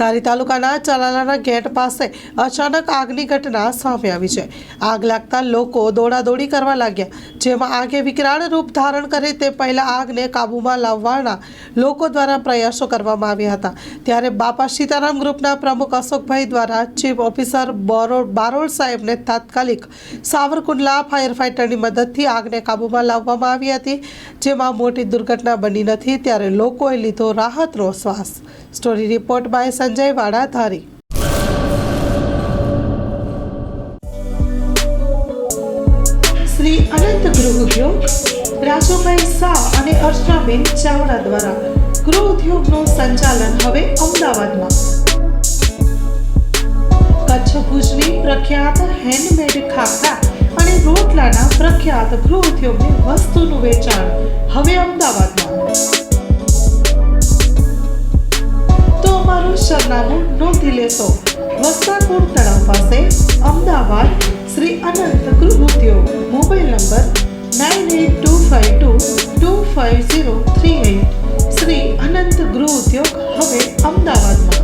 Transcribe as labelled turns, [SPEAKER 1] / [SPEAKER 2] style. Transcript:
[SPEAKER 1] ધારી તાલુકાના ચલાલાના ગેટ પાસે અચાનક આગની ઘટના સામે આવી છે। આગ લાગતા લોકો દોડાદોડી કરવા લાગ્યા, જેમાં આગે વિકરાળ રૂપ ધારણ કરે તે પહેલા આગને કાબૂમાં લાવવાના લોકો દ્વારા પ્રયાસો કરવામાં આવ્યા હતા। ત્યારે બાપા સીતારામ ગ્રુપના પ્રમુખ અશોકભાઈ દ્વારા ચીફ ઓફિસર બારોડ સાહેબને તાત્કાલિક સાવરકુંડલા ફાયર ફાઇટરની મદદથી આગને કાબૂમાં લાવવામાં આવી હતી, જેમાં મોટી દુર્ઘટના બની નથી। ત્યારે લોકોએ લીધો રાહતનો શ્વાસ। સ્ટોરી રિપોર્ટ બાય સંજય વાડા, ધારી। શ્રી અનંત ગૃહ ઉદ્યોગ રાજુભાઈ શાહ અને અર્ચનાબેન ચાવડા દ્વારા ગૃહ ઉદ્યોગનું સંચાલન હવે અમદાવાદમાં। કચ્છ ભુજની પ્રખ્યાત હેન્ડમેડ ખાખરા અને રોટલાના પ્રખ્યાત ગૃહ ઉદ્યોગની વસ્તુનું વેચાણ હવે અમદાવાદમાં। તો અમારું સરનામું નોંધી લેશો। વસ્ત્રાપુર તળાવ પાસે, અમદાવાદ, શ્રી અનંત ગૃહ ઉદ્યોગ। Mobile number 9825225038। શ્રી અનંત ગૃહ ઉદ્યોગ હવે અમદાવાદમાં।